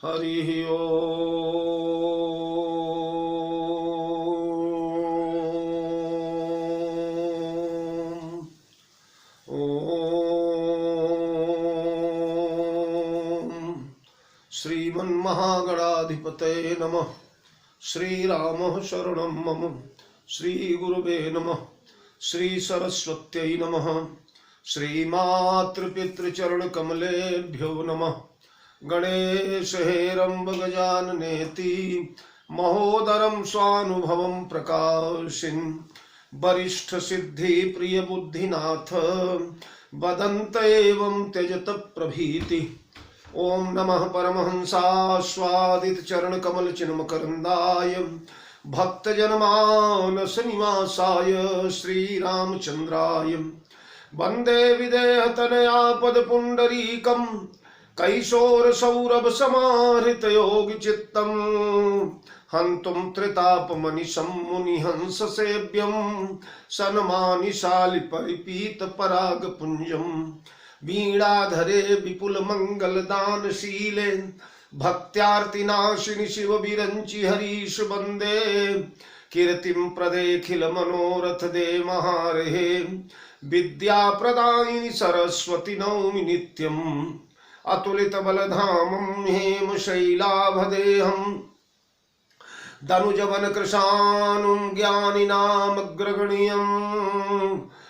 हरि ओम। श्रीमन्महागणाधिपतये नमः। श्रीरामः शरणं मम। श्रीगुरुवे नमः। श्रीसरस्वत्यै नमः। श्रीमातृपितृचरणकमलेभ्यो नमः। गणेश हेरम्ब गजाननेति महोदरं स्वानुभवं प्रकाशिन् वरिष्ठ सिद्धि प्रिय बुद्धिनाथ वदन्त एवं त्यजत प्रभीति। ओम नमः परमहंसास्वादित चरण कमल चिन्मकरंदाय भक्तजनमानस निवासाय श्रीरामचंद्राय वंदे विदेह तनया पद पुंडरीकं कैशोर सौरभ समाहृत योग चित्तम हंतुम त्रितापमनिशं मुनिहंस सेव्यं सन्मानि शालि परिपीत पराग पुंजम वीणाधरे विपुल मंगल दानशीले भक्त्यार्तिनाशिनि शिव विरंचि हरीश वंदे कीर्तिं प्रदेखिल मनोरथ दे महारहे विद्या प्रदायिनि सरस्वती नौमि नित्यम् अतुलित बलधामं हेम शैलाभदेहं दनुजवन कृशानुं ज्ञानिनामग्रगण्यं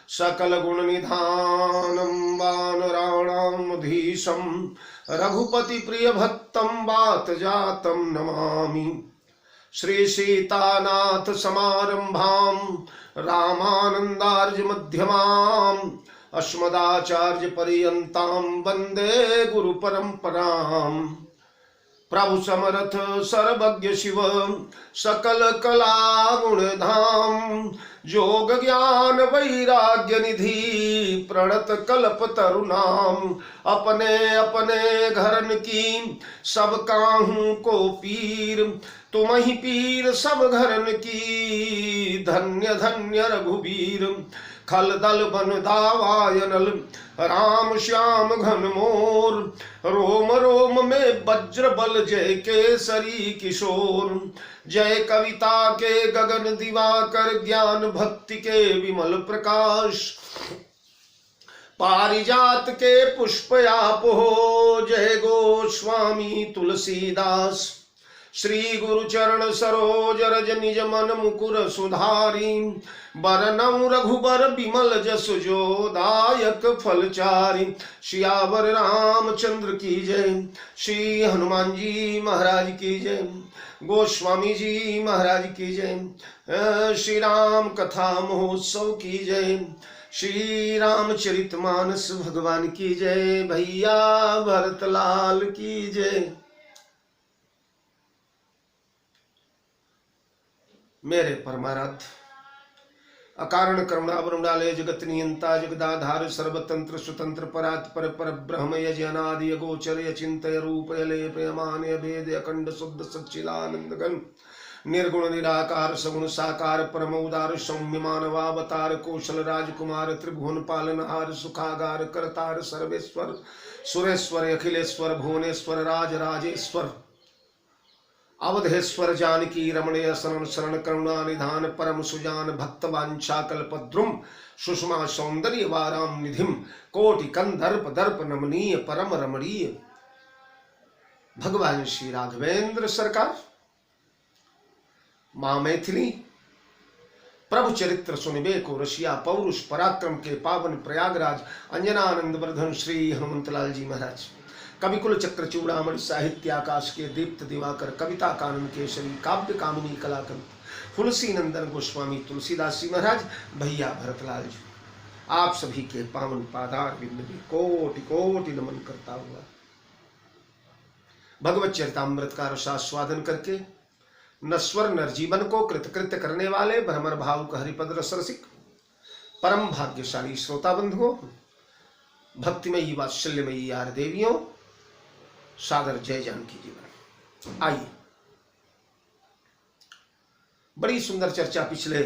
सकल गुण निधानं वानराणामधीशं रघुपति प्रिय भक्तं वात जातं नमामि। श्री सीतानाथ समारंभां रामानंदार्य मध्यमां अस्मदाचार्य पर्यन्तां वंदे गुरु परंपरां। प्रभु समर्थ सर्वज्ञ शिव सकल कला गुणधाम योग ज्ञान वैराग्य निधि प्रणत कल्प तरुणाम अपने अपने घरन की सब काहू को पीर तुम ही पीर सब घरन की धन्य धन्य रघुबीर खल दल बन दावायनल राम श्याम घन मोर रोम रोम में वज्र बल जय केसरी किशोर जय कविता के गगन दिवाकर ज्ञान भक्ति के विमल प्रकाश पारिजात के पुष्प आप हो जय गोस्वामी तुलसीदास श्री गुरु चरण सरोज रज निज मन मुकुर सुधारी बरनउँ रघुबर बिमल जस जो दायक फलचारी। सियावर रामचंद्र की जय। श्री हनुमान जी महाराज की जय। गोस्वामी जी महाराज की जय। श्री राम कथा महोत्सव की जय। श्री रामचरितमानस भगवान की जय। भैया भरतलाल की जय। मेरे परमाराध्य अकारण करुणावरुणालय जगत नियंता जगदाधार सर्वतंत्र स्वतंत्र परात् पर पर ब्रह्म यज अनादि अगोचर यचिंतय रूप यले प्रेमान्य भेद अखंड शुद्ध सच्चिदानंद घन निर्गुण निराकार सगुण साकार परम उदार सौम्य मानवावतार कौशल राजकुमार त्रिभुवन पालनहार सुखागार करतार सर्वेश्वर सुरेश्वर अखिलेश्वर भुवनेश्वर राज राजेश्वर अवधेश्वर जानकी रमणीय शरण शरण करुणा निधान परम सुजान भक्त वांछा कल्पद्रुम सुषमा सौंदर्य वाराम निधिम कोटि कंदर्प दर्प नमनीय परम रमणीय भगवान श्री राघवेंद्र सरकार मां मैथिली प्रभु चरित्र सुनिबे को रसिया पौरुष पराक्रम के पावन प्रयागराज अंजनानंद वर्धन श्री हनुमंतलाल जी महाराज कविकुल चक्र चूड़ामणि साहित्य आकाश के दीप्त दिवाकर कविता कानन केसरी काव्य कामिनी कलाकंद तुलसी नंदन गोस्वामी तुलसीदास जी महाराज भैया भरतलाल जी आप सभी के पावन पादार बिंद में कोटि कोटि नमन करता हुआ भगवत चरितामृत का रसास्वादन करके नश्वर नरजीवन को कृतकृत्य करने वाले भ्रमर भावुक हरिपद रस रसिक परम भाग्यशाली श्रोता बंधुओं भक्तिमयी वात्सल्यमयी यार देवियों सादर जय जानकी जीवन। आइए बड़ी सुंदर चर्चा पिछले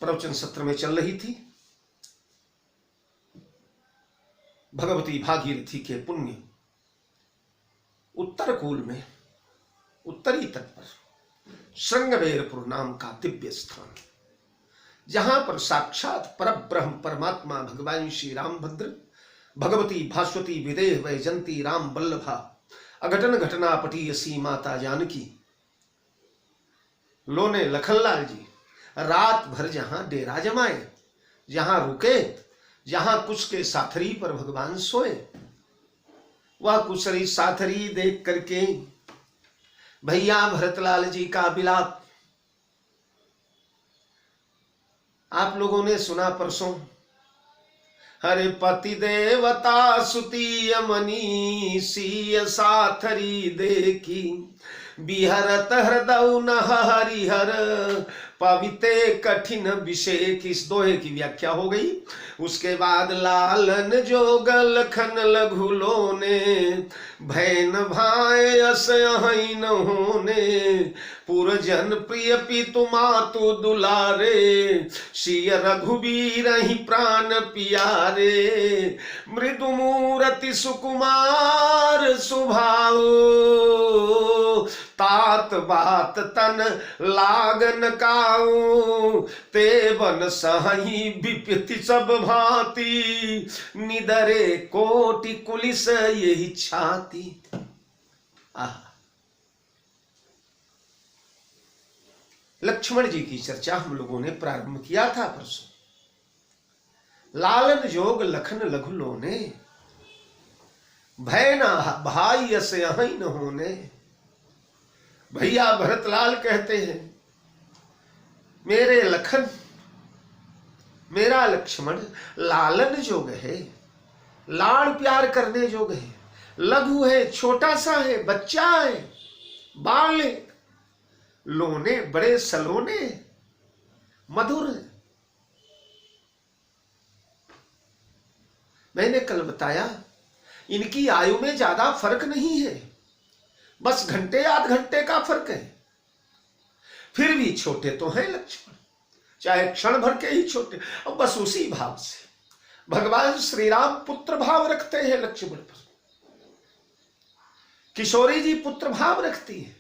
प्रवचन सत्र में चल रही थी। भगवती भागीरथी के पुण्य उत्तर चित्रकूट में उत्तरी तट पर श्रृंगबेरपुर नाम का दिव्य स्थान, जहां पर साक्षात परब्रह्म परमात्मा भगवान श्री रामभद्र, भगवती भास्वती विदेह वैजंती राम वल्लभा अघटन घटनापटी सी माता जानकी, लोने लखनलाल जी रात भर जहां डेरा जमाए, जहां रुके, जहां कुश के साथरी पर भगवान सोए, वह कुशरी साथरी देख करके भैया भरतलाल जी का विलाप आप लोगों ने सुना परसों। हरे पति देवता सुती मनी सीय साथरी देखी, बिहरत हृदय न हरिहर पविते कठिन विषय। इस दोहे की व्याख्या हो गई। उसके बाद लालन जोग लखन लघु लोने, भैन भाई अस न होने, पुरजन प्रिय पितु मातु दुलारे, सिय रघुबीर ही प्राण पियारे, मृदु मूर्ति सुकुमार सुभाओ, तात बात तन लागन काऊ, ते बन सही विपत्ति सब भांति, निदरे कोटि कुलिस यही छाती। लक्ष्मण जी की चर्चा हम लोगों ने प्रारंभ किया था परसों। लालन जोग लखन लघु लोने, भय न भाई अस यहीं न होने। भैया भरतलाल कहते हैं मेरे लखन, मेरा लक्ष्मण लालन जोग है, लाड़ प्यार करने जोग है, लघु है, छोटा सा है, बच्चा है, बाल है, लोने बड़े सलोने, मधुर। मैंने कल बताया इनकी आयु में ज्यादा फर्क नहीं है, बस घंटे आध घंटे का फर्क है। फिर भी छोटे तो हैं लक्ष्मण, चाहे क्षण भर के ही छोटे। और बस उसी भाव से भगवान श्री राम पुत्र भाव रखते हैं लक्ष्मण पर। किशोरी जी पुत्र भाव रखती है।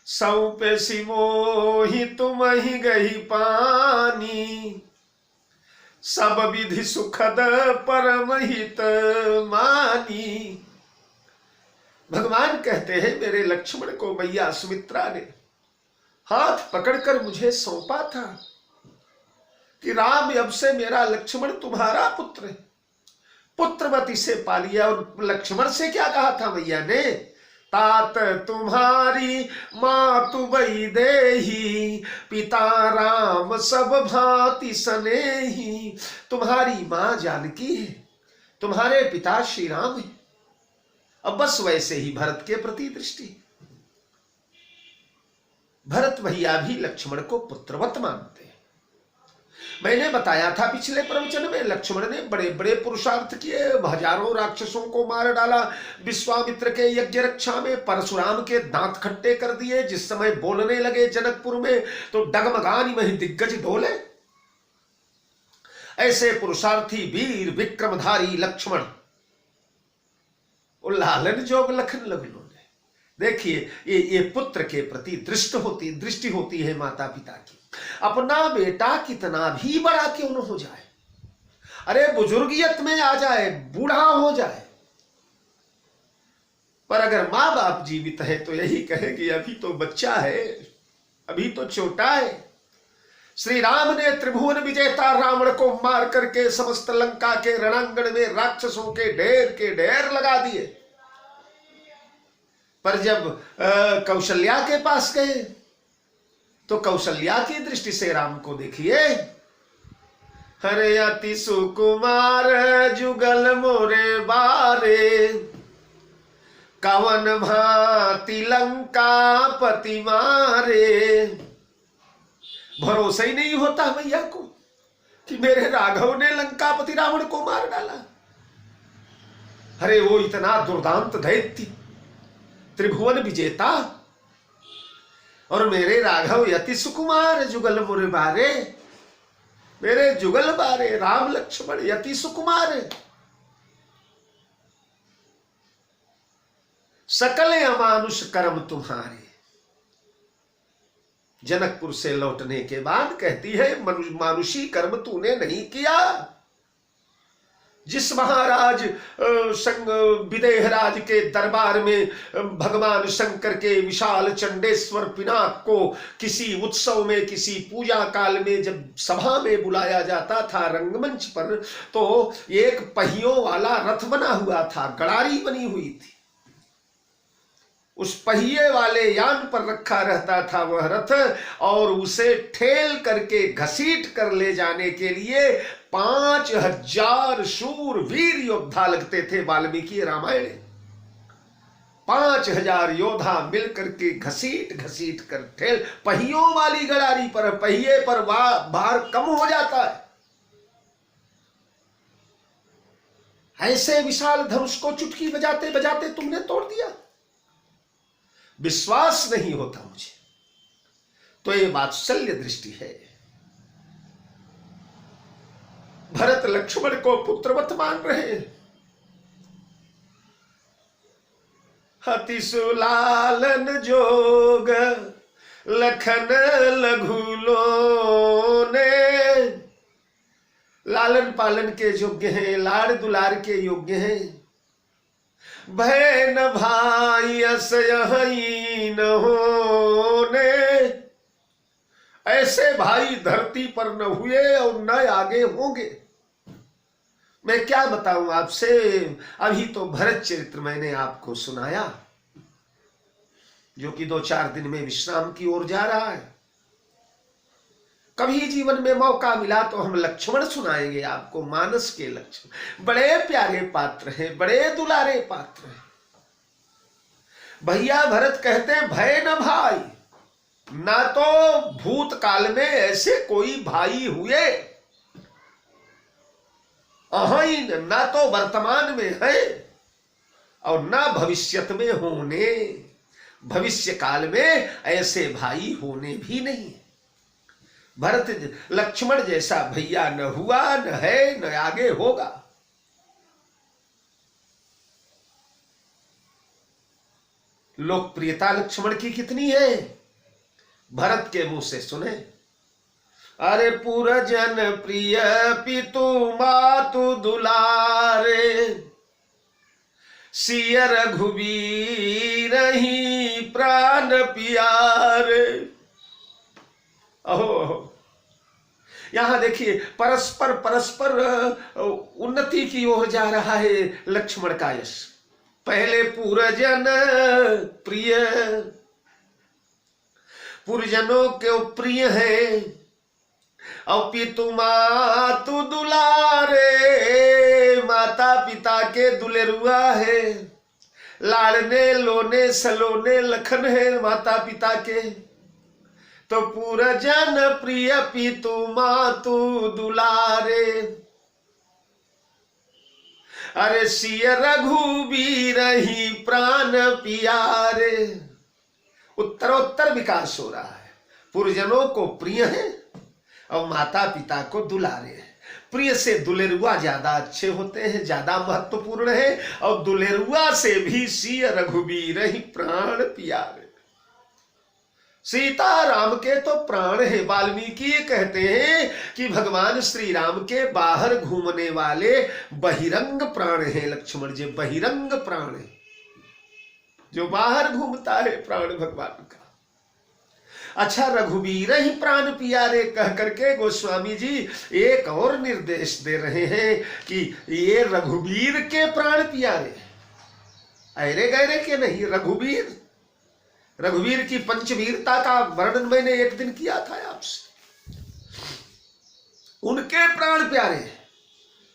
सौंपे सिमोहि तुम ही गही पानी, सब विधि सुखद परम हित मानी। भगवान कहते हैं मेरे लक्ष्मण को मैया सुमित्रा ने हाथ पकड़कर मुझे सौंपा था कि राम अब से मेरा लक्ष्मण तुम्हारा पुत्र है, पुत्रवती से पालिया। और लक्ष्मण से क्या कहा था मैया ने? तात तुम्हारी मातु वैदेही, पिता राम सब भांति सनेही। तुम्हारी मां जानकी है, तुम्हारे पिता श्री राम है। अब बस वैसे ही भरत के प्रति दृष्टि। भरत भैया भी लक्ष्मण को पुत्रवत मानते हैं। मैंने बताया था पिछले प्रवचन में, लक्ष्मण ने बड़े बड़े पुरुषार्थ किए, हजारों राक्षसों को मार डाला, विश्वामित्र के यज्ञ रक्षा में परशुराम के दांत खट्टे कर दिए। जिस समय बोलने लगे जनकपुर में तो डगमगानी में ही दिग्गज डोले। ऐसे पुरुषार्थी वीर विक्रमधारी लक्ष्मण, लालन जोग लखन लघु लोने। देखिए ये पुत्र के प्रति दृष्टि होती है माता पिता की। अपना बेटा कितना भी बड़ा क्यों न हो जाए, अरे बुजुर्गियत में आ जाए, बूढ़ा हो जाए, पर अगर मां बाप जीवित है तो यही कहेगी अभी तो बच्चा है, अभी तो छोटा है। श्री राम ने त्रिभुवन विजेता रावण को मार करके समस्त लंका के रणांगण में राक्षसों के ढेर लगा दिए। पर जब कौशल्या के पास गए तो कौशल्या की दृष्टि से राम को देखिए, हरे अति सुकुमार जुगल मोरे बारे, कवन भांति लंका पति मारे। भरोसा ही नहीं होता भैया को कि मेरे राघव ने लंकापति रावण को मार डाला। अरे वो इतना दुर्दांत दैत्य, त्रिभुवन विजेता, और मेरे राघव यति सुकुमार जुगल मुर बारे, मेरे जुगल बारे राम लक्ष्मण यति सुकुमार। सकल अमानुष कर्म तुम्हारे। जनकपुर से लौटने के बाद कहती है मानुषी कर्म तूने नहीं किया। जिस महाराज विदेहराज के दरबार में भगवान शंकर के विशाल चंडेश्वर पिनाक को किसी उत्सव में, किसी पूजा काल में जब सभा में बुलाया जाता था रंगमंच पर, तो एक पहियों वाला रथ बना हुआ था, गड़ारी बनी हुई थी। उस पहिए वाले यान पर रखा रहता था वह रथ, और उसे ठेल करके घसीट कर ले जाने के लिए 5000 शूर वीर योद्धा लगते थे। वाल्मीकि रामायण 5000 योद्धा मिलकर के घसीट घसीट कर ठेल, पहियों वाली गड़ारी पर, पहिए पर भार कम हो जाता है। ऐसे विशाल धनुष को चुटकी बजाते बजाते तुमने तोड़ दिया। विश्वास नहीं होता मुझे। तो ये वात्सल्य दृष्टि है। भरत लक्ष्मण को पुत्रवत मान रहे हैं। अति सुलालन जोग लखन लघुलो ने, लालन पालन के योग्य हैं, लाड़ दुलार के योग्य हैं। भय न भाई असयही न होने, ऐसे भाई धरती पर न हुए और न आगे होंगे। मैं क्या बताऊं आपसे, अभी तो भरत चरित्र मैंने आपको सुनाया, जो कि 2-4 दिन में विश्राम की ओर जा रहा है। कभी जीवन में मौका मिला तो हम लक्ष्मण सुनाएंगे आपको, मानस के लक्ष्मण। बड़े प्यारे पात्र हैं, बड़े दुलारे पात्र हैं। भैया भरत कहते हैं भय न भाई, ना तो भूतकाल में ऐसे कोई भाई हुए, अहीन ना तो वर्तमान में है और ना भविष्यत में होने, भविष्य काल में ऐसे भाई होने भी नहीं। भरत लक्ष्मण जैसा भैया न हुआ, न है, न आगे होगा। लोकप्रियता लक्ष्मण की कितनी है, भरत के मुंह से सुने। अरे पुरजन प्रिय पितु मातु दुलारे, सिय रघुबीर ही प्राण प्यारे। अहो, यहां देखिए परस्पर परस्पर उन्नति की ओर जा रहा है लक्ष्मण का यश। पहले पुरजन प्रिय, पुरजनों के प्रिय है, और पितु मातु दुलारे, माता पिता के दुलेरुआ है। लाड़ने लोने सलोने लखन है माता पिता के, तो पुरजन प्रिय पितु मातु दुलारे। अरे सिय रघुबीर ही प्राण प्यारे। उत्तरोत्तर विकास हो रहा है। पुरजनों को प्रिय है और माता पिता को दुलारे हैं। प्रिय से दुलेरुआ ज्यादा अच्छे होते हैं, ज्यादा महत्वपूर्ण है, और दुलेरुआ से भी सिय रघुबीर ही प्राण प्यारे। सीता राम के तो प्राण है। वाल्मीकि कहते हैं कि भगवान श्री राम के बाहर घूमने वाले बहिरंग प्राण है लक्ष्मण जी, बहिरंग प्राण है, जो बाहर घूमता है प्राण भगवान का। अच्छा, रघुबीर ही प्राण प्यारे कह करके गोस्वामी जी एक और निर्देश दे रहे हैं कि ये रघुबीर के प्राण प्यारे, ऐरे गैरे के नहीं। रघुबीर, रघुवीर की पंचवीरता का वर्णन मैंने एक दिन किया था आपसे। उनके प्राण प्यारे।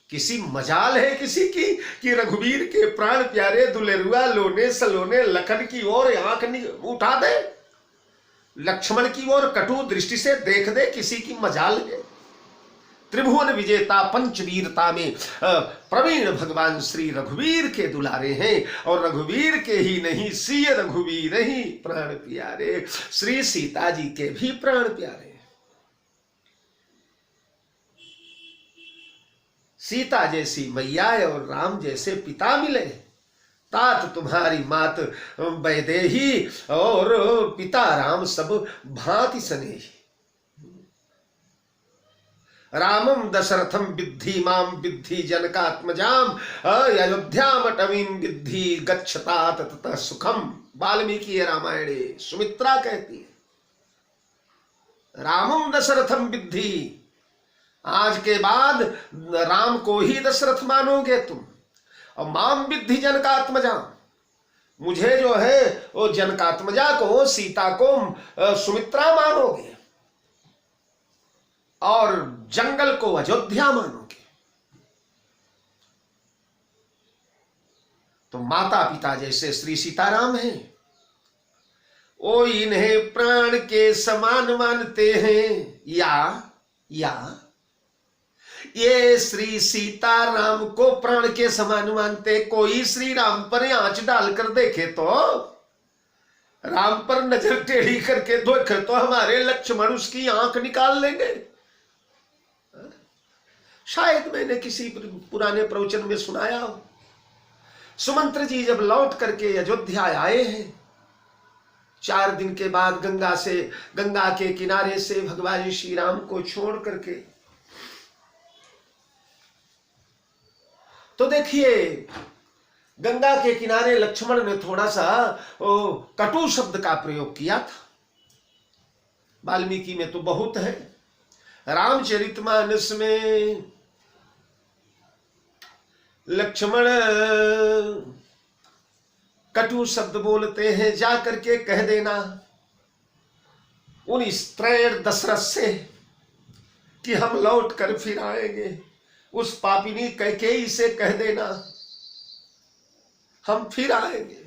किसी मजाल है किसी की कि रघुवीर के प्राण प्यारे दुलेरुआ लोने सलोने लखन की ओर आंख उठा दे, लक्ष्मण की ओर कटु दृष्टि से देख दे, किसी की मजाल है? त्रिभुवन विजेता पंचवीरता में प्रवीण भगवान श्री रघुवीर के दुलारे हैं, और रघुवीर के ही नहीं सिय रघुवीर ही प्राण प्यारे। श्री सीता जी के भी प्राण प्यारे। सीता जैसी मैया और राम जैसे पिता मिले तात तुम्हारी मात वैदेही और पिता राम सब भांति स्नेही। रामम दशरथम विद्धि माम विद्धि जनकात्मजाम अयोध्याम अटवीम विद्धि गच्छतात ततः सुखम। वाल्मीकि रामायणे सुमित्रा कहती है, रामम दशरथम विद्धि, आज के बाद राम को ही दशरथ मानोगे तुम, और माम विद्धि जनकात्मजा, मुझे जो है वो जनकात्मजा को, सीता को सुमित्रा मानोगे, और जंगल को अयोध्या मानोगे। तो माता पिता जैसे श्री सीताराम हैं, ओ इन्हें प्राण के समान मानते हैं, या ये श्री सीताराम को प्राण के समान मानते। कोई श्री राम पर आंच डालकर देखे तो, राम पर नजर टेढ़ी करके देखे तो हमारे लक्ष्मण उसकी आंख निकाल लेंगे। शायद मैंने किसी पुराने प्रवचन में सुनाया हो, सुमंत्र जी जब लौट करके अयोध्या आए हैं, 4 दिन के बाद गंगा के किनारे से भगवान श्री राम को छोड़ करके, तो देखिए गंगा के किनारे लक्ष्मण ने थोड़ा सा कटु शब्द का प्रयोग किया था। वाल्मीकि में तो बहुत है, रामचरितमानस में लक्ष्मण कटु शब्द बोलते हैं, जा करके कह देना उन स्त्रीण दशरथ से कि हम लौट कर फिर आएंगे। उस पापिनी कैकेयी से कह देना हम फिर आएंगे।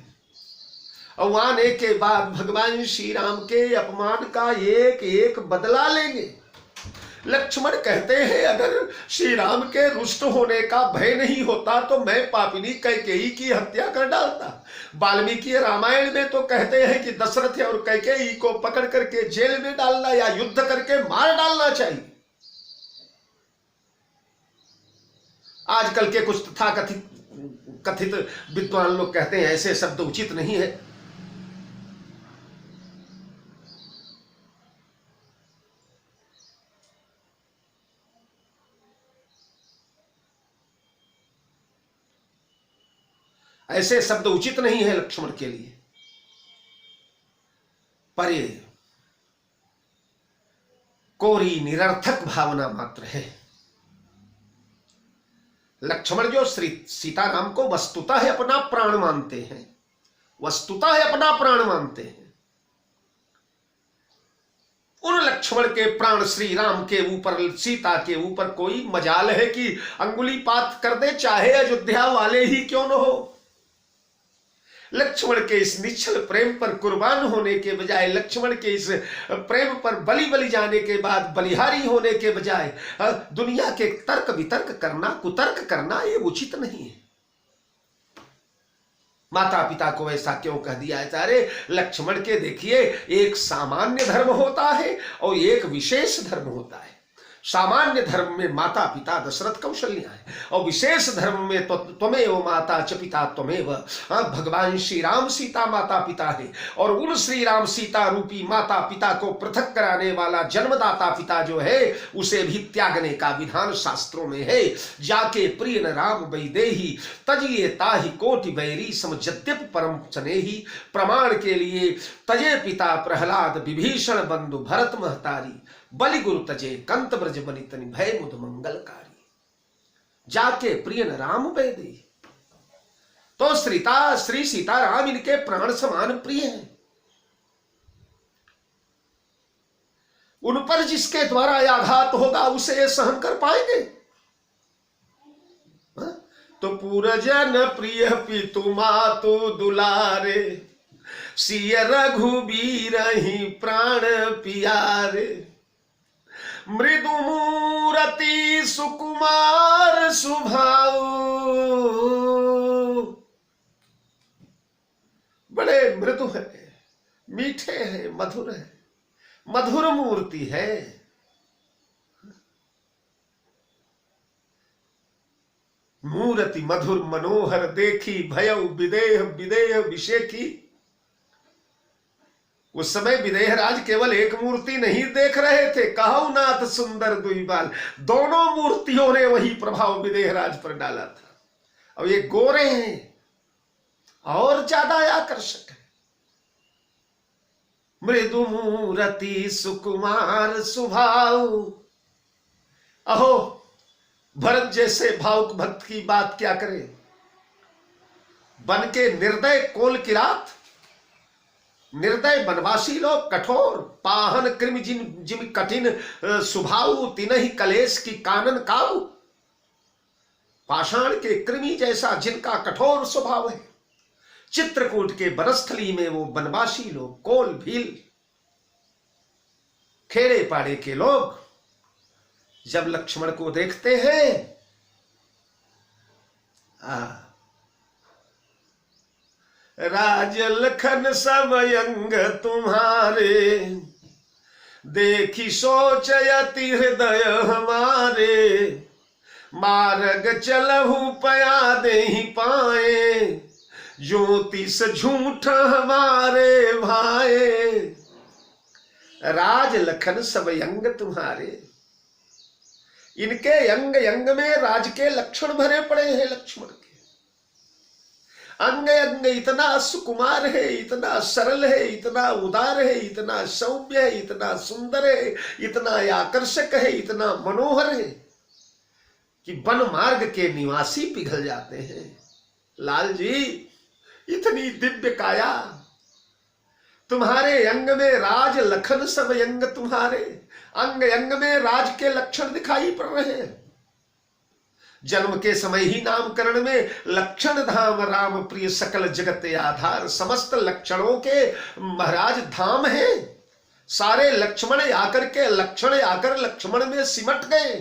और आने के बाद भगवान श्री राम के अपमान का एक एक बदला लेंगे। लक्ष्मण कहते हैं, अगर श्री राम के रुष्ट होने का भय नहीं होता तो मैं पापिनी कैकेयी की हत्या कर डालता। वाल्मीकि रामायण में तो कहते हैं कि दशरथ और कैकेयी को पकड़ करके जेल में डालना या युद्ध करके मार डालना चाहिए। आजकल के कुछ तथा कथित विद्वान लोग कहते हैं ऐसे शब्द उचित नहीं है। ऐसे शब्द उचित नहीं है लक्ष्मण के लिए, पर ये कोरी निरर्थक भावना मात्र है। लक्ष्मण जो श्री सीताराम को वस्तुतः है अपना प्राण मानते हैं, वस्तुतः है अपना प्राण मानते हैं, उन लक्ष्मण के प्राण श्री राम के ऊपर, सीता के ऊपर कोई मजाल है कि अंगुली पात कर दे, चाहे अयोध्या वाले ही क्यों न हो। लक्ष्मण के इस निश्चल प्रेम पर कुर्बान होने के बजाय, लक्ष्मण के इस प्रेम पर बलि जाने के बाद बलिहारी होने के बजाय दुनिया के तर्क वितर्क करना, कुतर्क करना, ये उचित नहीं है। माता पिता को ऐसा क्यों कह दिया है? अरे लक्ष्मण के देखिए, एक सामान्य धर्म होता है और एक विशेष धर्म होता है। सामान्य धर्म में माता पिता दशरथ कौशल्या है, और विशेष धर्म में तो त्वमेव माता च पिता त्वमेव, भगवान श्री राम सीता माता पिता है। और उन श्री राम सीता रूपी माता पिता को पृथक कराने वाला जन्मदाता पिता जो है, उसे भी त्यागने का विधान शास्त्रों में है। जाके प्रिय न राम वैदेही तजिए ताहि कोटि बैरी सम यद्यप परम स्नेही। प्रमाण के लिए तजे पिता प्रहलाद विभीषण बंधु भरत महतारी, बलि गुरु तजे कंत ब्रज बनितनि भय मुद मंगलकारी। जाके प्रिय न राम वैदेही, तो श्री सीताराम इनके प्राण समान प्रिय हैं। उन पर जिसके द्वारा आघात होगा उसे सहन कर पाएंगे। तो पूरजन प्रिय पितु मातु दुलारे, सिय रघुबीर ही प्राण पियारे। मृदु मूरति सुकुमार सुभाऊ, बड़े मृदु है, मीठे हैं, मधुर है, मधुर मूर्ति है। मूर्ति मधुर मनोहर देखी, भयउ विदेह विदेह विषेखी। उस समय विदेह राज केवल एक मूर्ति नहीं देख रहे थे, कहु नाथ सुंदर दुईबाल, दोनों मूर्तियों ने वही प्रभाव विदेह राज पर डाला था। अब ये गोरे हैं और ज्यादा आकर्षक है। मृदु मूर्ति सुकुमार स्वभाव। अहो भरत जैसे भावुक भक्त की बात क्या करे। बन के निर्दय कोल किरात, निर्दय बनवासी लोग कठोर, पाहन कृमि जिम कठिन स्वभाव, तिनहि कलेश की कानन काऊ। पाषाण के कृमि जैसा जिनका कठोर स्वभाव है, चित्रकूट के बनस्थली में वो बनवासी लोग, कोल भील खेड़े पाड़े के लोग जब लक्ष्मण को देखते हैं, राज लखन सब अंग तुम्हारे, देखी सोच यति हृदय हमारे, मार्ग चलहु पया दे ही पाए, ज्योतिष झूठ हमारे भाए। राज लखन सब अंग तुम्हारे, इनके अंग अंग में राज के लक्षण भरे पड़े हैं। लक्ष्मण के अंग अंग इतना सुकुमार है, इतना सरल है, इतना उदार है, इतना सौम्य है, इतना सुंदर है, इतना आकर्षक है, इतना मनोहर है कि वन मार्ग के निवासी पिघल जाते हैं। लाल जी, इतनी दिव्य काया तुम्हारे अंग में, राज लखन सब अंग तुम्हारे, अंग अंग में राज के लक्षण दिखाई पड़ रहे हैं। जन्म के समय ही नामकरण में लक्षण धाम राम प्रिय सकल जगत आधार, समस्त लक्षणों के महाराज धाम है। सारे लक्ष्मण आकर के लक्षण आकर लक्ष्मण में सिमट गए।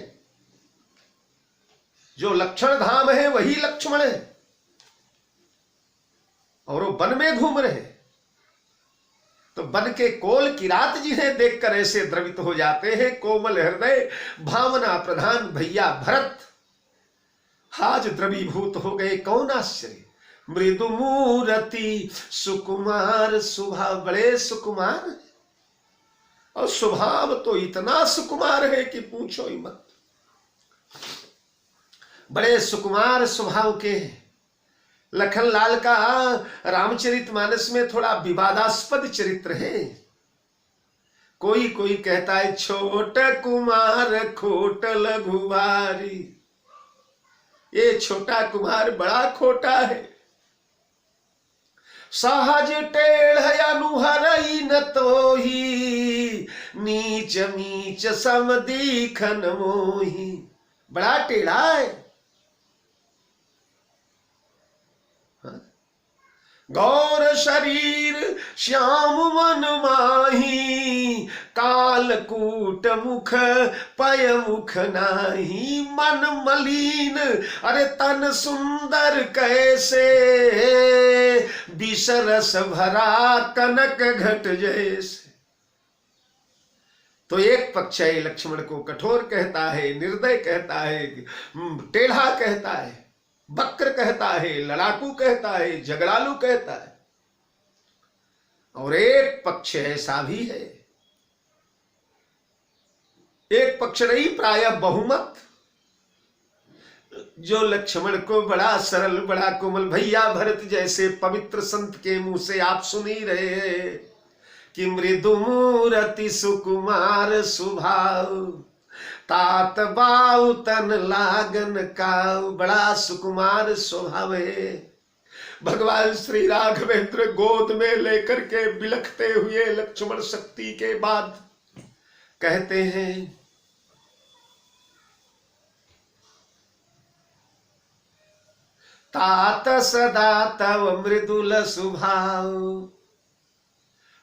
जो लक्षण धाम है वही लक्ष्मण है, और वो वन में घूम रहे। तो वन के कोल किरात जिन्हें देखकर ऐसे द्रवित हो जाते हैं, कोमल हृदय भावना प्रधान भैया भरत आज द्रवीभूत हो गए। कौन आश्चर्य। मृदु मूर्ति सुकुमार स्वभाव, बड़े सुकुमार है, और स्वभाव तो इतना सुकुमार है कि पूछो ही मत। बड़े सुकुमार स्वभाव के लखनलाल का रामचरितमानस में थोड़ा विवादास्पद चरित्र है। कोई कोई कहता है छोट कुमार खोट लघु भारी, ये छोटा कुमार बड़ा खोटा है। सहज टेढ़ अनुहर न तो ही, नीच मीच सम दीखन मोही, बड़ा टेढ़ा है। गौर शरीर श्याम मन माही, कालकूट मुख पय मुख नाही, मन मलिन अरे तन सुंदर कैसे, विषरस भरा कनक घट जैसे। तो एक पक्ष है लक्ष्मण को कठोर कहता है, निर्दय कहता है, टेढ़ा कहता है, बक्र कहता है, लड़ाकू कहता है, झगड़ालू कहता है। और एक पक्ष ऐसा भी है, एक पक्ष नहीं प्रायः बहुमत, जो लक्ष्मण को बड़ा सरल बड़ा कोमल, भैया भरत जैसे पवित्र संत के मुंह से आप सुन ही रहे हैं कि मृदु मूर्ति सुकुमार स्वभाव, तात बाऊ तन लागन का, बड़ा सुकुमार स्वभाव है। भगवान श्री राघवेंद्र गोद में लेकर के बिलखते हुए लक्ष्मण शक्ति के बाद कहते हैं, तात सदा तव मृदुल स्वभाव,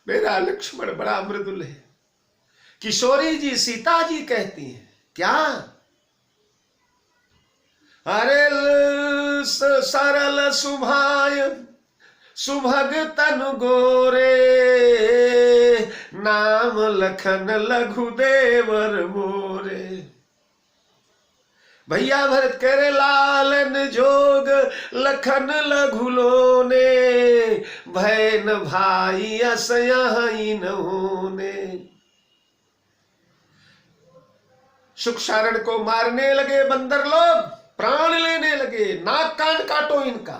मेरा लक्ष्मण बड़ा मृदुल है। किशोरी जी सीता जी कहती हैं क्या, अरे सरल सुभाय सुभग तनु गोरे, नाम लखन लघु देवर मोरे। भैया भरत कह रहे लालन जोग लखन लघुलो ने, भय न भाई अस यहीं न होने। सुखसारण को मारने लगे बंदर लोग, प्राण लेने लगे, नाक कान काटो इनका।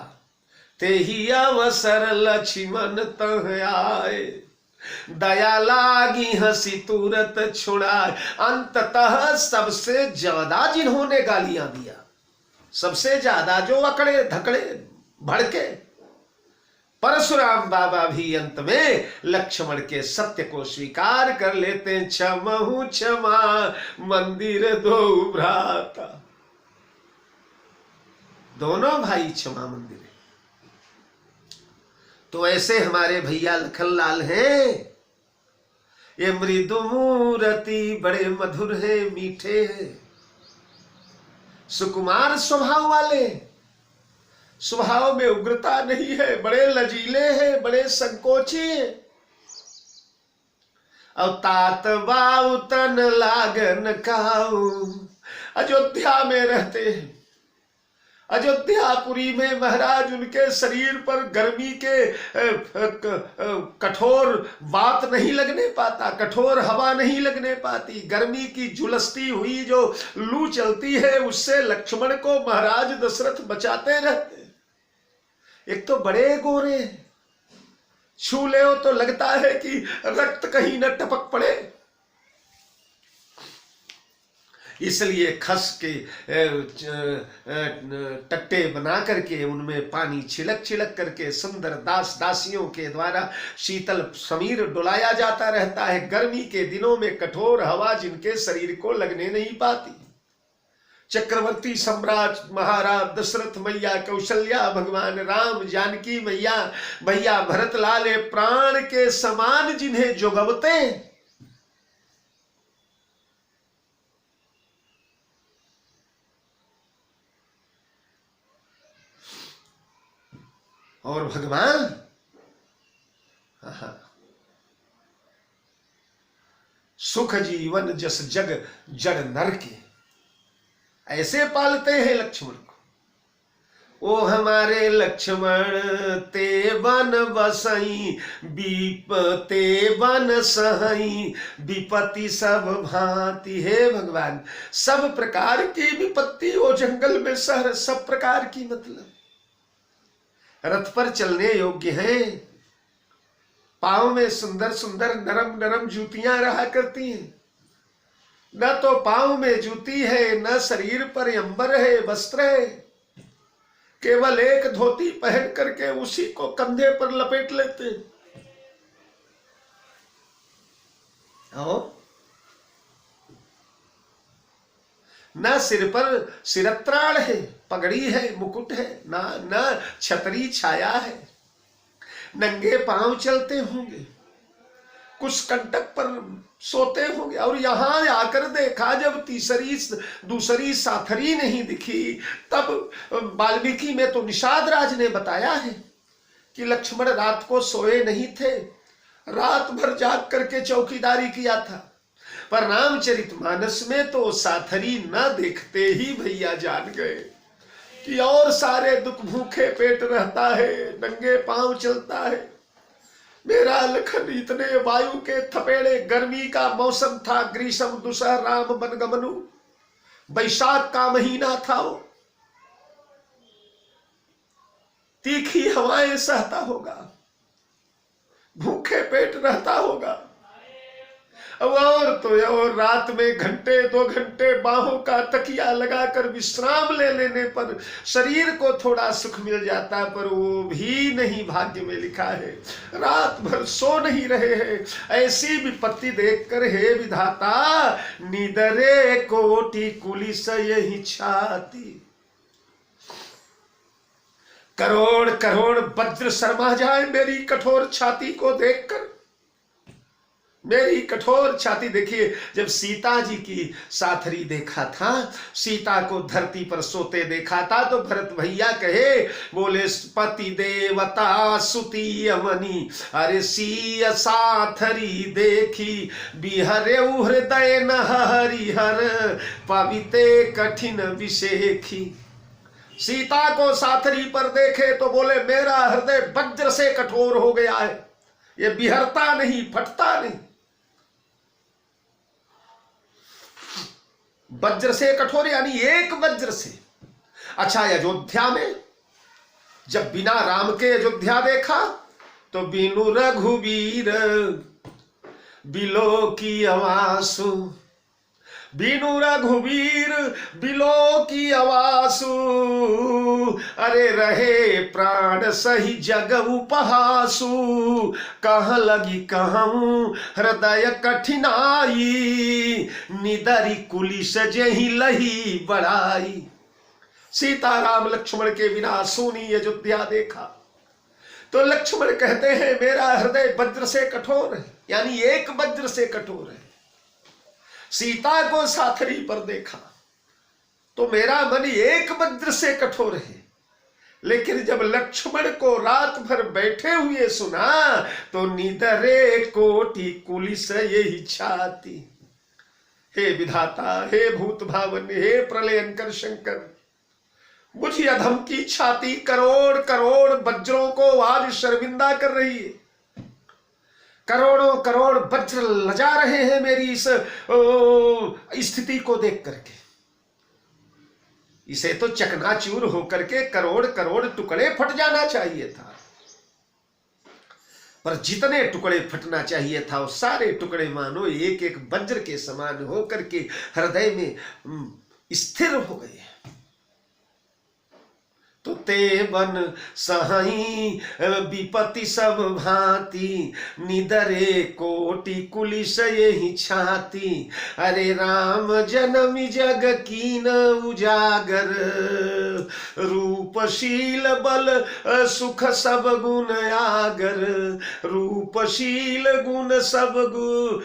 ते ही अवसर लक्ष्मण तह आए, दया लागी हंसी तुरत छुड़ाए। अंततः सबसे ज्यादा जिन्होंने गालियां दिया, सबसे ज्यादा जो अकड़े धकड़े भड़के, परशुराम बाबा भी अंत में लक्ष्मण के सत्य को स्वीकार कर लेते हैं। क्षमहु क्षमा मंदिर दो भ्राता, दोनों भाई क्षमा मंदिर। तो ऐसे हमारे भैया लखनलाल हैं, ये मृदु मूर्ति बड़े मधुर है, मीठे हैं, सुकुमार स्वभाव वाले, स्वभाव में उग्रता नहीं है, बड़े लजीले हैं, बड़े संकोची हैं। अब तात बाऊ तन लागन काऊ, अयोध्या में रहते हैं। अयोध्यापुरी में महाराज उनके शरीर पर गर्मी के कठोर बात नहीं लगने पाता, कठोर हवा नहीं लगने पाती। गर्मी की झुलसती हुई जो लू चलती है उससे लक्ष्मण को महाराज दशरथ बचाते रहते। एक तो बड़े गोरे, छू ले तो लगता है कि रक्त कहीं न टपक पड़े, इसलिए खस के टट्टे बना करके उनमें पानी छिलक छिलक करके सुंदर दास दासियों के द्वारा शीतल समीर डुलाया जाता रहता है। गर्मी के दिनों में कठोर हवा जिनके शरीर को लगने नहीं पाती। चक्रवर्ती सम्राट महाराज दशरथ मैया, कौशल्या, भगवान राम, जानकी मैया, भैया भरतलाल प्राण के समान जिन्हें जुगवते, और भगवान सुख जीवन जस जग जड़ नर के, ऐसे पालते हैं लक्ष्मण को। ओ हमारे लक्ष्मण ते बन बसई, बीपते बन सहई, विपत्ति सब भांति। हे भगवान, सब प्रकार की विपत्ति वो जंगल में सह, सब प्रकार की, मतलब रथ पर चलने योग्य हैं, पांव में सुंदर सुंदर नरम नरम जूतियां रहा करती हैं। न तो पांव में जूती है, न शरीर पर अंबर है, वस्त्र है, केवल एक धोती पहन करके उसी को कंधे पर लपेट लेते। न सिर पर सिरत्राण है, पगड़ी है, मुकुट है, न छतरी छाया है, नंगे पांव चलते होंगे, कुछ कंटक पर सोते होंगे। और यहां आकर देखा जब दूसरी साथरी नहीं दिखी, तब वाल्मीकि में तो निषाद राज ने बताया है कि लक्ष्मण रात को सोए नहीं थे, रात भर जाग करके चौकीदारी किया था। पर रामचरितमानस में तो साथरी न देखते ही भैया जान गए कि और सारे दुख भूखे पेट रहता है, नंगे पांव चलता है। मेरा लखन इतने वायु के थपेड़े, गर्मी का मौसम था, ग्रीष्म दुसह राम बनगमनु, बैसाख का महीना था, वो तीखी हवाएं सहता होगा, भूखे पेट रहता होगा। और तो और रात में घंटे 2 घंटे बाहों का तकिया लगाकर विश्राम ले लेने पर शरीर को थोड़ा सुख मिल जाता, पर वो भी नहीं भाग्य में लिखा है। रात भर सो नहीं रहे हैं। ऐसी विपत्ति देखकर हे विधाता, निदरे कोटि कुलिस यही छाती, करोड़ करोड़ वज्र शर्मा जाए मेरी कठोर छाती को देखकर। मेरी कठोर छाती। देखिए, जब सीता जी की साथरी देखा था, सीता को धरती पर सोते देखा था, तो भरत भैया कहे, बोले पति देवता सुती अमनी, अरे सीय साथरी देखी, बिहरे हृदय न हरिहर, पविते कठिन विषेखी। सीता को साथरी पर देखे तो बोले मेरा हृदय वज्र से कठोर हो गया है, ये बिहरता नहीं, फटता नहीं। वज्र से कठोर यानी एक वज्र से। अच्छा, अयोध्या में जब बिना राम के अयोध्या देखा तो बिनु रघुबीर बिलो की आवासु, बिनु रघुबीर बिलो की आवासु, अरे रहे प्राण सही जग उपहासु, कहाँ लगी कहूं हृदय कठिनाई, निदरी कुलिस जही लही बड़ाई। सीता राम लक्ष्मण के बिना सोनी अयोध्या देखा तो लक्ष्मण कहते हैं मेरा हृदय वज्र से कठोर है, यानी एक वज्र से कठोर है। सीता को साथरी पर देखा तो मेरा मन एक वज्र से कठोर है, लेकिन जब लक्ष्मण को रात भर बैठे हुए सुना तो निदरे कोटि कुलिस यही छाती। हे विधाता, हे भूत भावन, हे प्रलयंकर शंकर, मुझे अधम की छाती करोड़ करोड़ वज्रों को आज शर्मिंदा कर रही है। करोड़ों करोड़ वज्र लजा रहे हैं मेरी इस स्थिति को देख करके। इसे तो चकनाचूर होकर के करोड़ करोड़ टुकड़े फट जाना चाहिए था, पर जितने टुकड़े फटना चाहिए था वो सारे टुकड़े मानो एक एक वज्र के समान होकर के हृदय में स्थिर हो गए। तो ते बन सहाई विपत्ति सब भांति, निदरे कोटि कुलिस यही छाती, अरे राम जन्म जग कीन उजागर, रूपशील बल सुख सब गुण आगर, रूपशील गुण सब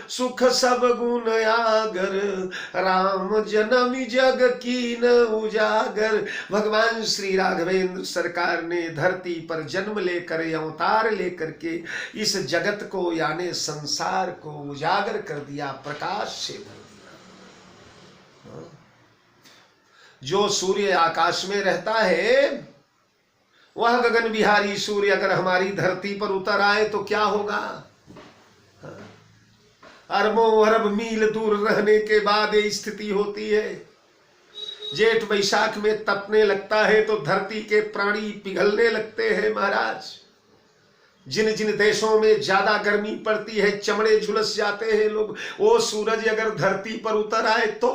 सुख सब गुण आगर, राम जन्म जग कीन उजागर। भगवान श्री राघवेंद्र सरकार ने धरती पर जन्म लेकर, अवतार लेकर के इस जगत को यानी संसार को उजागर कर दिया, प्रकाश से भर दिया। जो सूर्य आकाश में रहता है वह गगन बिहारी सूर्य अगर हमारी धरती पर उतर आए तो क्या होगा? अरबों अरब मील दूर रहने के बाद ये स्थिति होती है। जेठ वैशाख में तपने लगता है तो धरती के प्राणी पिघलने लगते हैं महाराज। जिन जिन देशों में ज्यादा गर्मी पड़ती है चमड़े झुलस जाते हैं लोग। वो सूरज अगर धरती पर उतर आए तो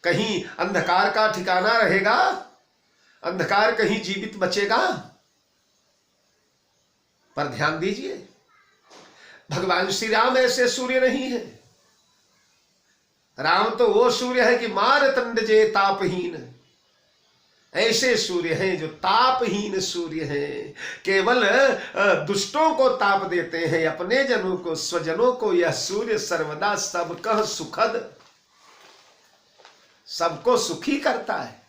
कहीं अंधकार का ठिकाना रहेगा? अंधकार कहीं जीवित बचेगा? पर ध्यान दीजिए, भगवान श्री राम ऐसे सूर्य नहीं है। राम तो वो सूर्य है कि मार तंडजे तापहीन। ऐसे सूर्य हैं जो तापहीन सूर्य हैं, केवल दुष्टों को ताप देते हैं, अपने जनों को, स्वजनों को यह सूर्य सर्वदा सबका सुखद, सबको सुखी करता है।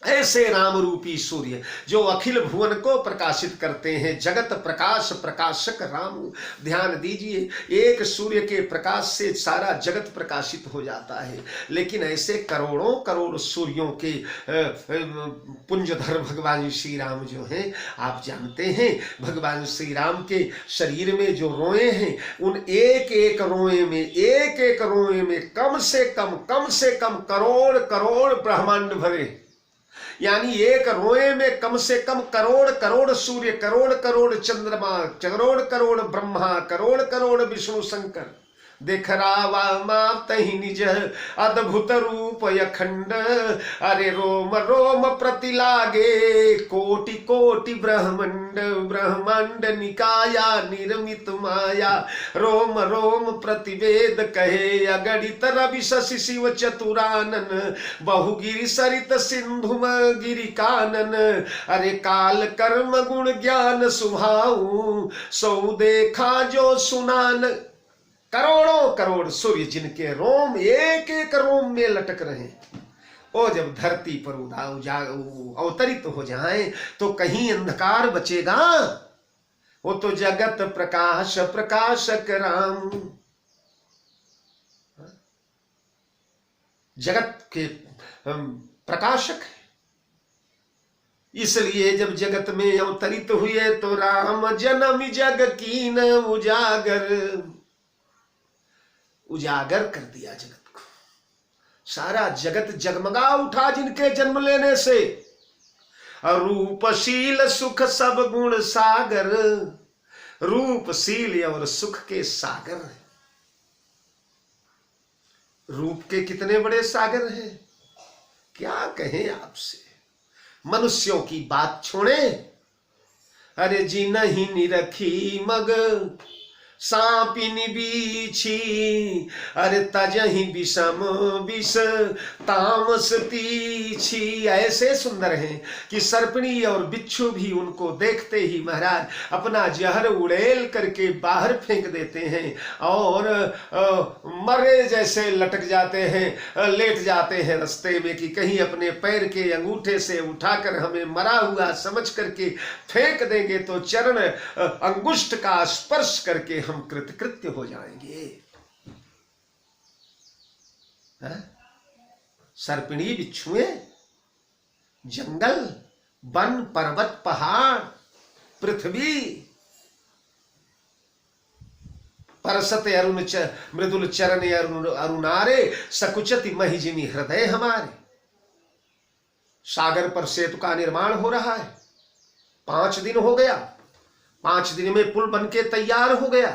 ऐसे राम रूपी सूर्य जो अखिल भुवन को प्रकाशित करते हैं, जगत प्रकाश प्रकाशक राम। ध्यान दीजिए, एक सूर्य के प्रकाश से सारा जगत प्रकाशित हो जाता है, लेकिन ऐसे करोड़ों करोड़ सूर्यों के पुंजधर भगवान श्री राम जो हैं, आप जानते हैं भगवान श्री राम के शरीर में जो रोए हैं, उन एक एक रोए में, एक एक रोए में कम से कम करोड़ करोड़ ब्रह्मांड भरे। यानी एक रोए में कम से कम करोड़ करोड़ सूर्य, करोड़ करोड़ चंद्रमा, करोड़ करोड़ ब्रह्मा, करोड़ करोड़ विष्णु शंकर देख रावा माप तही निज अद्भुत रूप अखंड। अरे रोम रोम प्रति लागे कोटि कोटि ब्रह्मंड। ब्रह्मांड निकाया निर्मित माया रोम रोम प्रतिवेद कहे। अगणित रवि शशि शिव चतुरानन बहुगिरि सरित सिंधु गिरि कानन। अरे काल कर्म गुण ज्ञान सुभाऊ सौ देखा जो सुनान। करोड़ों करोड़ सूर्य जिनके रोम एक एक रोम में लटक रहे, वो जब धरती पर अवतरित हो जाए तो कहीं अंधकार बचेगा? वो तो जगत प्रकाश प्रकाशक राम, जगत के प्रकाशक है। इसलिए जब जगत में अवतरित हुए तो राम जन्म जग कीन उजागर। उजागर कर दिया जगत को, सारा जगत जगमगा उठा जिनके जन्म लेने से। रूपशील सुख सब गुण सागर। रूपशील और सुख के सागर है। रूप के कितने बड़े सागर हैं, क्या कहें आपसे। मनुष्यों की बात छोड़े। अरे जी नहीं निरखी मग सांपिनी बीछी। अरे तजही विषम विष तामस तीछी। ऐसे सुंदर हैं कि सर्पिणी और बिच्छू भी उनको देखते ही महाराज अपना जहर उड़ेल करके बाहर फेंक देते हैं और मरे जैसे लटक जाते हैं, लेट जाते हैं रास्ते में कि कहीं अपने पैर के अंगूठे से उठाकर हमें मरा हुआ समझ करके फेंक देंगे तो चरण अंगुष्ठ का स्पर्श करके हम कृतकृत्य हो जाएंगे। सर्पिणी बिच्छुए, जंगल वन पर्वत पहाड़ पृथ्वी, परसत अरुण मृदुल चरण अरुणारे सकुचति महिजिनी हृदय हमारे। सागर पर सेतु का निर्माण हो रहा है, 5 दिन हो गया। 5 दिन में पुल बनके तैयार हो गया।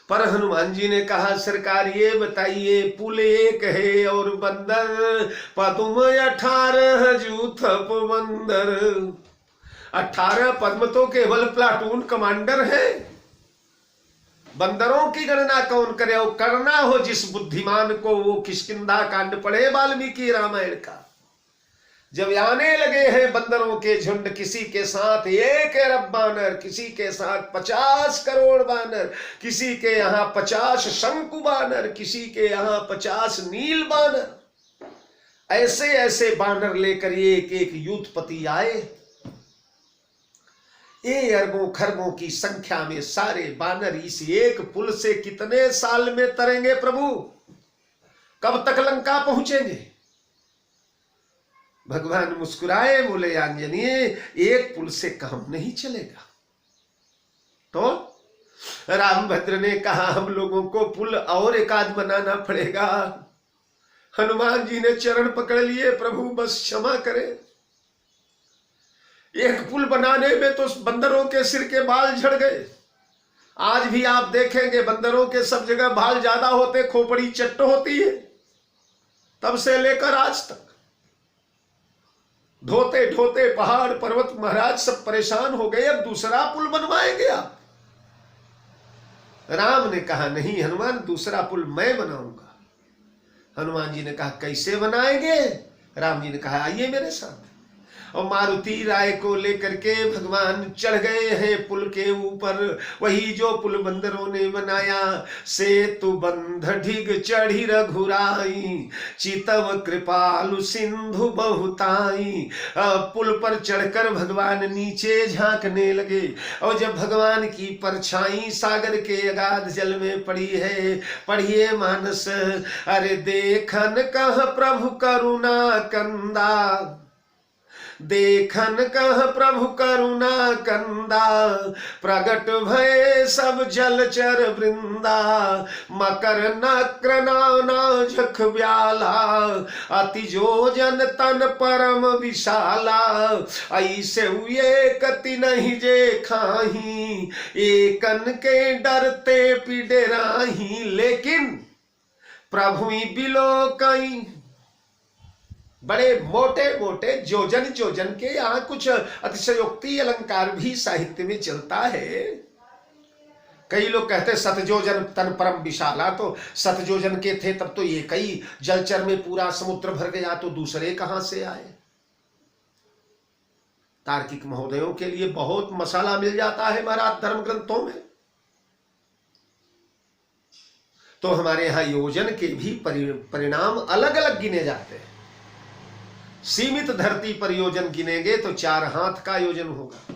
पर हनुमान जी ने कहा सरकार ये बताइए पुल एक है और बंदर पदुम 18 जूथप बंदर। 18 पद्म तो केवल प्लाटून कमांडर है। बंदरों की गणना कौन करे? वो करना हो जिस बुद्धिमान को वो किष्किंधा कांड पढ़े वाल्मीकि रामायण का। जब आने लगे हैं बंदरों के झुंड, किसी के साथ 1 अरब बानर, किसी के साथ 50 करोड़ बानर, किसी के यहाँ 50 शंकु बानर, किसी के यहाँ 50 नील बानर, ऐसे ऐसे बानर लेकर एक एक यूथपति आए। ये अरबों खरबों की संख्या में सारे बानर इस एक पुल से कितने साल में तरेंगे प्रभु? कब तक लंका पहुंचेंगे? भगवान मुस्कुराए, बोले आंजनेय एक पुल से काम नहीं चलेगा। तो रामभद्र ने कहा हम लोगों को पुल और एक आध बनाना पड़ेगा। हनुमान जी ने चरण पकड़ लिए, प्रभु बस क्षमा करें। एक पुल बनाने में तो बंदरों के सिर के बाल झड़ गए। आज भी आप देखेंगे बंदरों के सब जगह बाल ज्यादा होते, खोपड़ी चट्ट होती है। तब से लेकर आज तक ढोते ढोते पहाड़ पर्वत महाराज सब परेशान हो गए। अब दूसरा पुल बनवाएंगे आप? राम ने कहा नहीं हनुमान, दूसरा पुल मैं बनाऊंगा। हनुमान जी ने कहा कैसे बनाएंगे? राम जी ने कहा आइए मेरे साथ। और मारुति राय को लेकर के भगवान चढ़ गए हैं पुल के ऊपर। वही जो पुल बंदरों ने बनाया। सेतु बंध ढिग चढ़ी रघुराई, चितव कृपालु सिंधु बहुताई। पुल पर चढ़कर भगवान नीचे झांकने लगे और जब भगवान की परछाई सागर के अगाध जल में पड़ी है, पढ़िए मानस। अरे देखन कह प्रभु करुणा कंदा, देखन कह प्रभु करुणा कंदा, प्रगट भय सब जलचर वृंदा। मकर नक्र नाना जख ब्याला, अति जोजन तन परम विशाला। ऐसे हुए कति नहीं जे खाही, एकन के डरते पिडराही। लेकिन प्रभु बिलो कई, बड़े मोटे मोटे जोजन जोजन के यहाँ कुछ अतिशयोक्ति अलंकार भी साहित्य में चलता है। कई लोग कहते सतजोजन तन परम विशाला, तो सतजोजन के थे तब तो ये कई जलचर में पूरा समुद्र भर गया, तो दूसरे कहां से आए। तार्किक महोदयों के लिए बहुत मसाला मिल जाता है महाराज धर्म ग्रंथों में। तो हमारे यहां योजन के भी परिणाम अलग अलग गिने जाते हैं। सीमित धरती पर योजन गिनेंगे तो 4 हाथ का योजन होगा,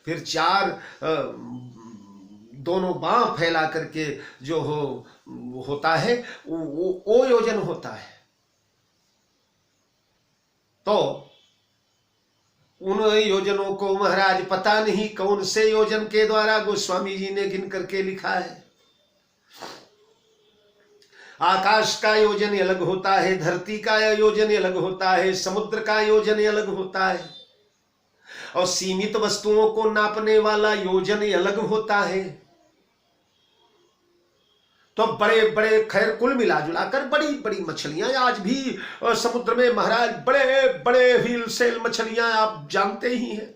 फिर 4 दोनों बांह फैला करके जो होता है वो योजन होता है। तो उन योजनों को महाराज पता नहीं कौन से योजन के द्वारा गोस्वामी जी ने गिन करके लिखा है। आकाश का योजन अलग होता है, धरती का योजन अलग होता है, समुद्र का योजन अलग होता है, और सीमित वस्तुओं को नापने वाला योजन अलग होता है। तो बड़े बड़े, खैर कुल मिला जुलाकर बड़ी बड़ी मछलियां आज भी समुद्र में महाराज, बड़े बड़े व्हील सेल मछलियां आप जानते ही हैं।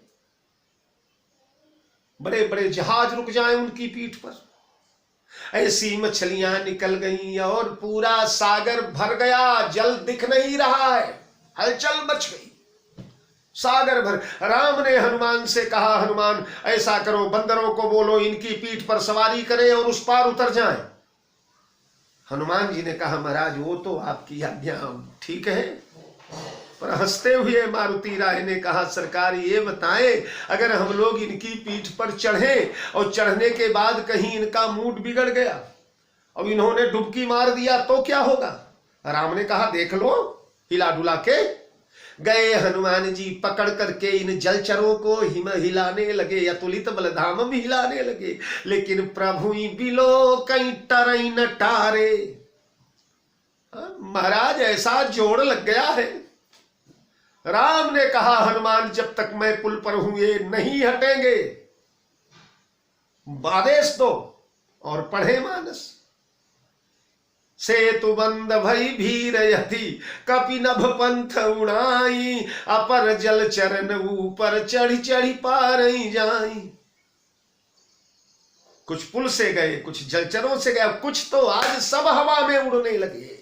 बड़े बड़े जहाज रुक जाएं उनकी पीठ पर, ऐसी मछलियां निकल गई और पूरा सागर भर गया। जल दिख नहीं रहा है, हलचल मच गई सागर भर। राम ने हनुमान से कहा, हनुमान ऐसा करो, बंदरों को बोलो इनकी पीठ पर सवारी करें और उस पार उतर जाएं। हनुमान जी ने कहा, महाराज वो तो आपकी आज्ञा ठीक है, पर हंसते हुए मारुति राय ने कहा, सरकार ये बताएं, अगर हम लोग इनकी पीठ पर चढ़े और चढ़ने के बाद कहीं इनका मूड बिगड़ गया, अब इन्होंने डुबकी मार दिया तो क्या होगा। राम ने कहा, देख लो। हिला डुला के गए हनुमान जी, पकड़ करके इन जलचरों को हिलाने लगे, अतुलित बलधाम भी हिलाने लगे। लेकिन प्रभु बिलो कहीं टरई न टारे। महाराज ऐसा जोड़ लग गया है। राम ने कहा, हनुमान जब तक मैं पुल पर हूं ये नहीं हटेंगे, आदेश दो। और पढ़े मानस, सेतु बंद भई भीर यति, कपि नभ पंथ उड़ाई, अपर जल चरण ऊपर चढ़ी चढ़ी पारई जाई। कुछ पुल से गए, कुछ जलचरों से गए, कुछ तो आज सब हवा में उड़ने लगे।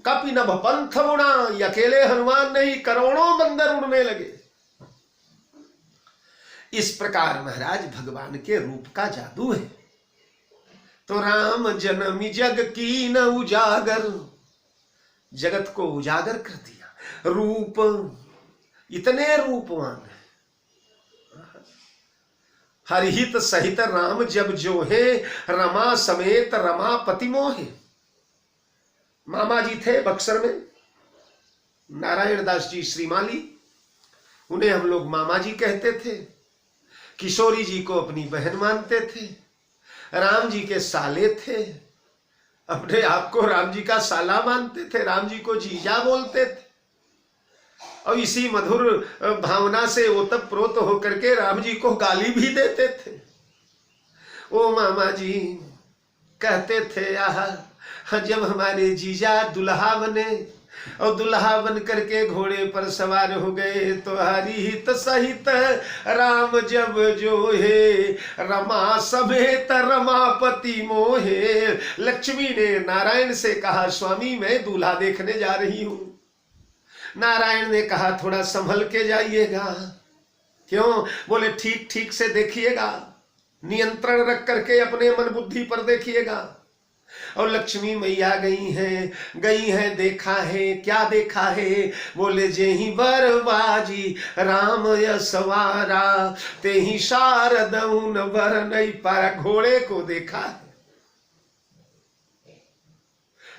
कपि नभ पंथ उड़ाई, अकेले हनुमान नहीं, करोड़ों बंदर उड़ने लगे। इस प्रकार महाराज भगवान के रूप का जादू है। तो राम जनमी जग की न उजागर, जगत को उजागर कर दिया। रूप इतने रूपवान है। हरिहित सहित राम जब जो है, रमा समेत रमापति मोहे। मामा जी थे बक्सर में, नारायण दास जी श्रीमाली, उन्हें हम लोग मामा जी कहते थे। किशोरी जी को अपनी बहन मानते थे। राम जी के साले थे, अपने आप को राम जी का साला मानते थे, राम जी को जीजा बोलते थे। और इसी मधुर भावना से ओतप्रोत होकर के राम जी को गाली भी देते थे। ओ मामा जी कहते थे, आहा जब हमारे जीजा दुल्हा बने और दुल्हा बन करके घोड़े पर सवार हो गए, तो हरिहित सहित राम जब जो है, रमा समेत रमापति मोहे। लक्ष्मी ने नारायण से कहा, स्वामी मैं दूल्हा देखने जा रही हूं। नारायण ने कहा, थोड़ा संभल के जाइएगा। क्यों? बोले ठीक ठीक से देखिएगा, नियंत्रण रख करके अपने मन बुद्धि पर देखिएगा। और लक्ष्मी मैया गई हैं, देखा है, क्या देखा है? बोले जेहि बरबाजी राम यशवारा, ते ही शारदउन बर नहीं पारा। घोड़े को देखा है,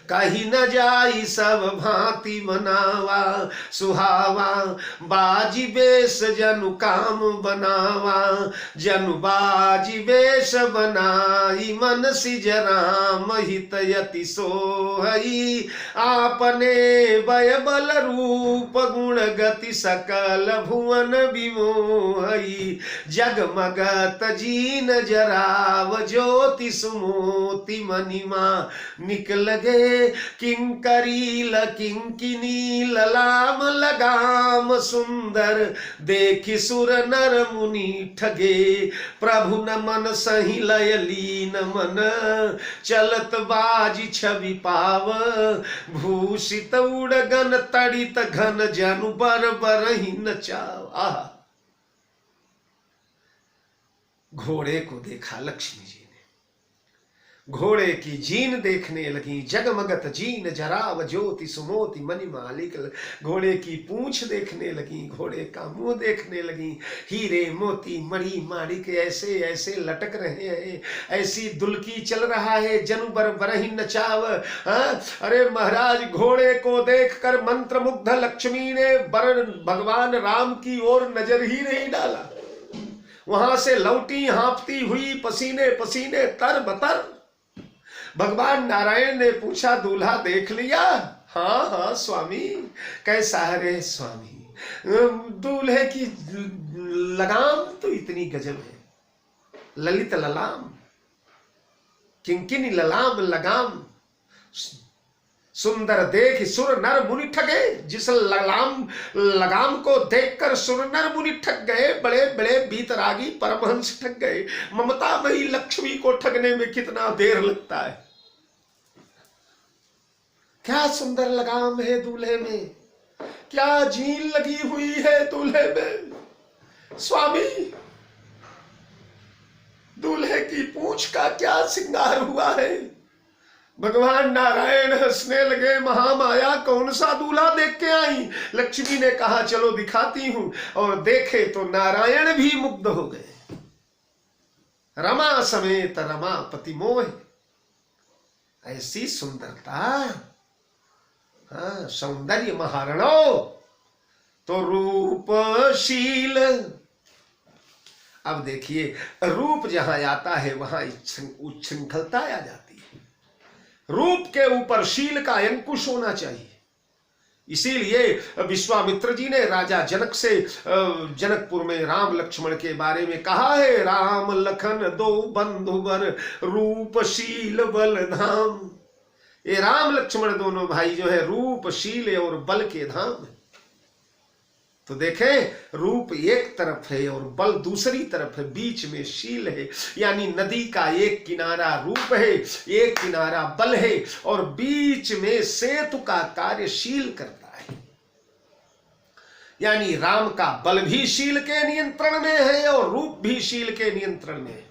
कही न जाई सब भांति बनावा सुहावा, बाजी बेस जनु काम बनावा, जनु बाजी बेस बनाई, मन सिज राम हित यति सोहई, आपने बय बल रूप गुण गति सकल भुवन विमोहई, जगमगत जीन जराव ज्योति सुमोति मणिमा, निकल गए किंकरी लकिंकिनी ललाम लगाम सुंदर, देखि सुर नर मुनि ठगे, प्रभु न मन सही लय लीन मन, चलत बाजी छवि पाव, भूषित उड़गन तड़ित घन जनु बर बरहि नचाव। आहा, घोड़े को देखा लक्ष्मी जी ने, घोड़े की जीन देखने लगी, जगमगत जीन जराव ज्योति सुमोति मणिमालिक, घोड़े की पूंछ देखने लगी, घोड़े का मुंह देखने लगी, हीरे मोती मणि माणिक ऐसे ऐसे लटक रहे हैं, ऐसी दुल्की चल रहा है, जनु बर बरहि नचाव। अरे महाराज, घोड़े को देखकर मंत्रमुग्ध लक्ष्मी ने भगवान राम की ओर नजर ही नहीं डाला, वहां से लौटी हाँफती हुई, पसीने पसीने तर बतर। भगवान नारायण ने पूछा, दूल्हा देख लिया? हाँ हाँ स्वामी। कैसा है रे स्वामी? दूल्हे की लगाम तो इतनी गजब है, ललित ललाम, किंकिनी ललाम लगाम सुंदर देख सुर नर मुनि ठगे। जिस लगाम को देखकर सुर नर मुनि ठग गए, बड़े बड़े बीतरागी परमहंस ठग गए। ममता मई लक्ष्मी को ठगने में कितना देर लगता है। क्या सुंदर लगाम है दूल्हे में, क्या झील लगी हुई है दूल्हे में। स्वामी, दूल्हे की पूंछ का क्या श्रृंगार हुआ है। भगवान नारायण हंसने लगे, महामाया कौन सा दूल्हा देख के आई। लक्ष्मी ने कहा, चलो दिखाती हूं। और देखे तो नारायण भी मुग्ध हो गए। रमा समेत रमापति मोह, ऐसी सुंदरता, हाँ, सौंदर्य महारणो तो रूपशील। अब देखिए, रूप जहां आता है वहां उच्छृंखलता आ जाती है। रूप के ऊपर शील का अंकुश होना चाहिए। इसीलिए विश्वामित्र जी ने राजा जनक से जनकपुर में राम लक्ष्मण के बारे में कहा है, राम लखन दो बंधुवर रूपशील बल धाम। ये राम लक्ष्मण दोनों भाई जो है रूपशील और बल के धाम है। तो देखें, रूप एक तरफ है और बल दूसरी तरफ है, बीच में शील है। यानी नदी का एक किनारा रूप है, एक किनारा बल है, और बीच में सेतु का कार्य शील करता है। यानी राम का बल भी शील के नियंत्रण में है और रूप भी शील के नियंत्रण में है।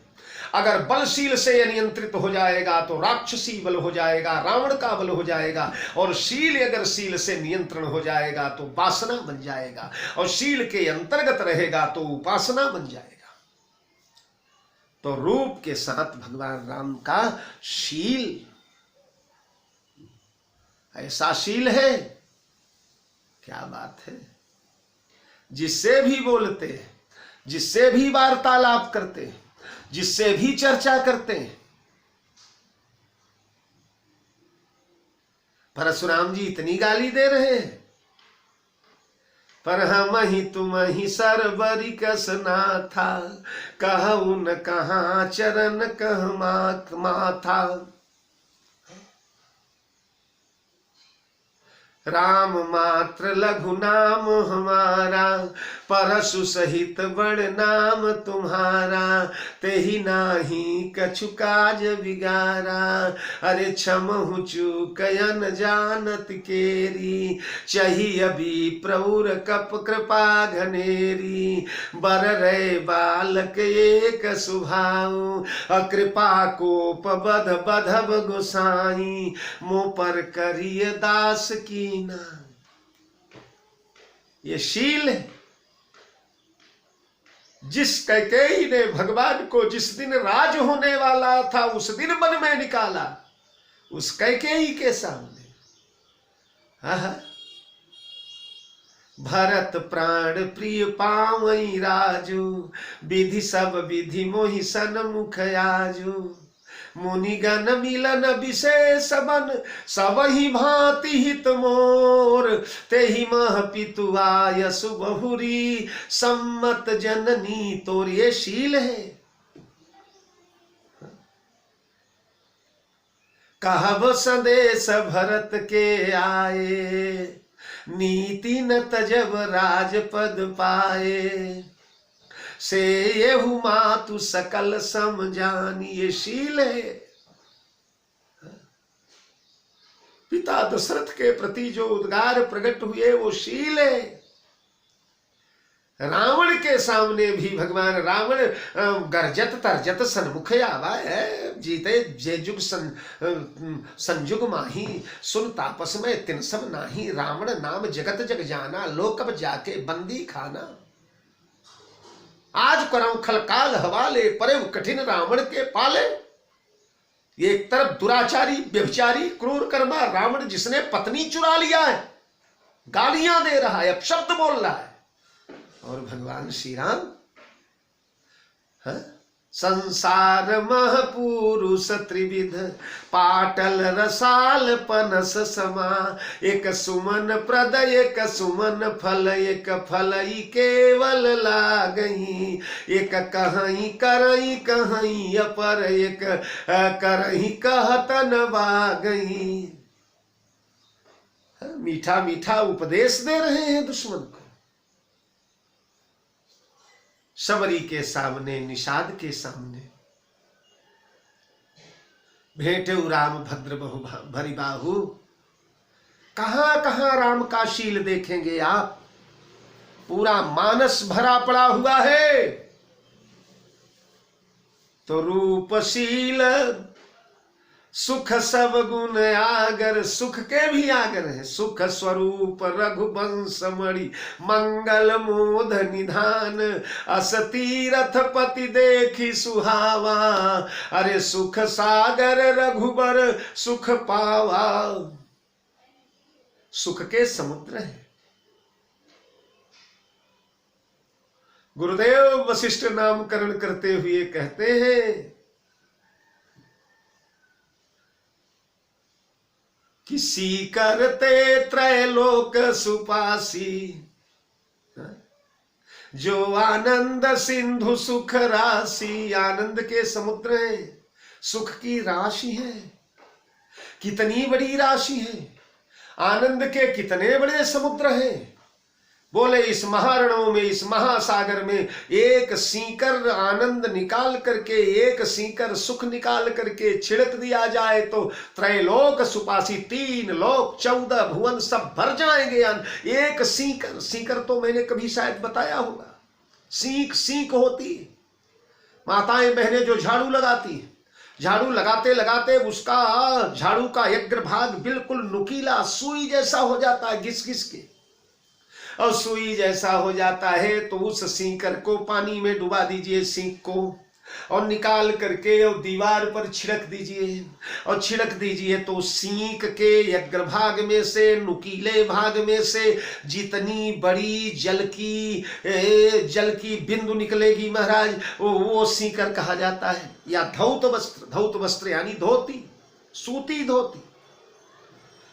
अगर बलशील से नियंत्रित हो जाएगा तो राक्षसी बल हो जाएगा, रावण का बल हो जाएगा। और शील अगर शील से नियंत्रण हो जाएगा तो वासना बन जाएगा, और शील के अंतर्गत रहेगा तो उपासना बन जाएगा। तो रूप के साथ भगवान राम का शील, ऐसा शील है, क्या बात है। जिससे भी बोलते, जिससे भी वार्तालाप करते, जिससे भी चर्चा करते हैं। परशुराम जी इतनी गाली दे रहे हैं, पर हम ही तुम ही सरबरी कसना था, कहू न कहाँ चरण कह माथा। राम मात्र लघु नाम हमारा, परशु सहित बड़ नाम तुम्हारा, तेहि नाही कछु काज बिगारा। अरे क्षमहु चूकयन जानत केरी, चही अभी प्रभुर कप कृपा घनेरी। बर रे बालक एक सुभाऊ, अकृपा कोप बध बधब गोसाई। मुँह पर करिय दास की ना। ये शील है। जिस कैकेयी ने भगवान को जिस दिन राज होने वाला था उस दिन मन में निकाला, उस कैकेयी के सामने। आहा, भरत प्राण प्रिय पावई राजू, विधि सब विधि मोहि सन्मुख आजू। मुनिगण मिलन विशेष बन, सबहि भांति हित मोर। तेहि मह पितु आयसु बहुरी, सम्मत जननी तोर। ये शील है। कहब संदेश भरत के आए, नीति न तजब राजपद पाए। से येहु मातु सकल समझानी। ये शील है। पिता दशरथ के प्रति जो उद्गार प्रकट हुए वो शील है। रावण के सामने भी भगवान रावण गर्जत तरजत सन्मुख आवा है। जीते जे जुग संजुग माही, सुन तापस में तिन सब नाही। रावण नाम जगत जग जाना, लोकब जाके बंदी खाना। आज करम खलकाल हवाले, परे कठिन रावण के पाले। एक तरफ दुराचारी व्यभिचारी क्रूर कर्मा रावण, जिसने पत्नी चुरा लिया है, गालियां दे रहा है, अपशब्द बोल रहा है। और भगवान श्री राम, संसार मह पुरुष त्रिविध, पाटल रसाल पनस समा। एक सुमन प्रद एक सुमन फल, एक फलई केवल लागई। एक कहीं करई कहीं अपर, एक करही कहतन बागई। मीठा मीठा उपदेश दे रहे हैं दुश्मन को। शबरी के सामने, निषाद के सामने। भेंटऊ राम भद्र बहु भरी बाहु। कहां कहां राम का शील देखेंगे आप। पूरा मानस भरा पड़ा हुआ है। तो रूपशील सुख सब गुण आगर, सुख के भी आगर है। सुख स्वरूप रघुवंश मणि, मंगल मोद निधान। अस तीरथ पति देखी सुहावा, अरे सुख सागर रघुबर सुख पावा। सुख के समुद्र है। गुरुदेव वशिष्ठ नामकरण करते हुए कहते हैं किसी करते त्रैलोक सुपासी, जो आनंद सिंधु सुख राशि। आनंद के समुद्र है, सुख की राशि है। कितनी बड़ी राशि है। आनंद के कितने बड़े समुद्र हैं। बोले इस महारणों में, इस महासागर में एक सीकर आनंद निकाल करके, एक सीकर सुख निकाल करके छिड़क दिया जाए तो त्रैलोक सुपासी, 3 लोक 14 भुवन सब भर जाएंगे। एक सीकर, सीकर तो मैंने कभी शायद बताया होगा। सीक होती है। माताएं बहनें जो झाड़ू लगाती है, झाड़ू लगाते लगाते उसका झाड़ू का अग्रभाग बिल्कुल नुकीला सुई जैसा हो जाता है, घिस घिस के। और सुई जैसा हो जाता है तो उस सीकर को पानी में डुबा दीजिए, सीख को, और निकाल करके और दीवार पर छिड़क दीजिए। और छिड़क दीजिए तो सीख के अग्रभाग में से, नुकीले भाग में से जितनी बड़ी जल की बिंदु निकलेगी महाराज, वो सीकर कहा जाता है। या धौत वस्त्र, धौत वस्त्र यानी धोती, सूती धोती,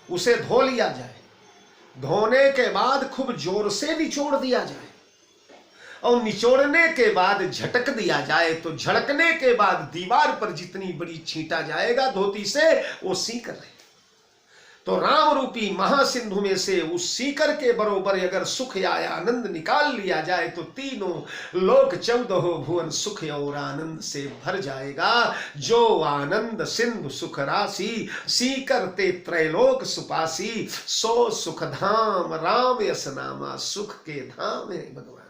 उसे धो लिया जाए। धोने के बाद खूब जोर से निचोड़ दिया जाए, और निचोड़ने के बाद झटक दिया जाए तो झड़कने के बाद दीवार पर जितनी बड़ी छींटा जाएगा धोती से, वो सीकर है। तो राम रूपी महासिंधु में से उस सीकर के बरोबर अगर सुख या आनंद निकाल लिया जाए तो तीनों लोक 14 भुवन सुख और आनंद से भर जाएगा। जो आनंद सिंधु सुख राशि, सीकर ते त्रैलोक सुपासी। सो सुख धाम राम यस नामा। सुख के धाम है भगवान।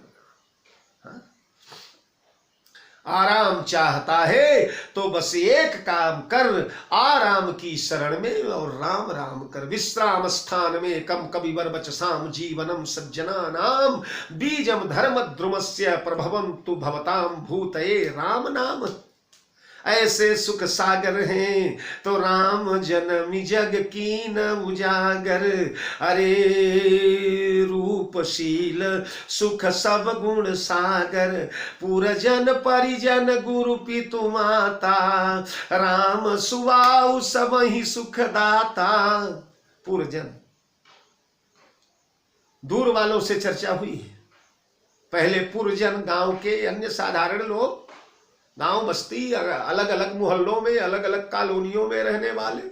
आराम चाहता है तो बस एक काम कर, आराम की शरण में और राम राम कर। विश्राम स्थान में कम कविवर वचसाम जीवनम सज्जना नाम। बीजम धर्म द्रुमस्य प्रभवंतु भवताम भूतये राम नाम। ऐसे सुख सागर हैं तो राम जन्मी जग कीन उजागर। अरे रूपशील सुख सब गुण सागर, पुरजन परिजन गुरु पितु माता, राम सुवाउ सब ही सुख दाता। पुरजन, दूर वालों से चर्चा हुई है। पहले पुरजन गांव के अन्य साधारण लोग, गांव बस्ती अलग अलग मोहल्लों में, अलग अलग कॉलोनियों में रहने वाले।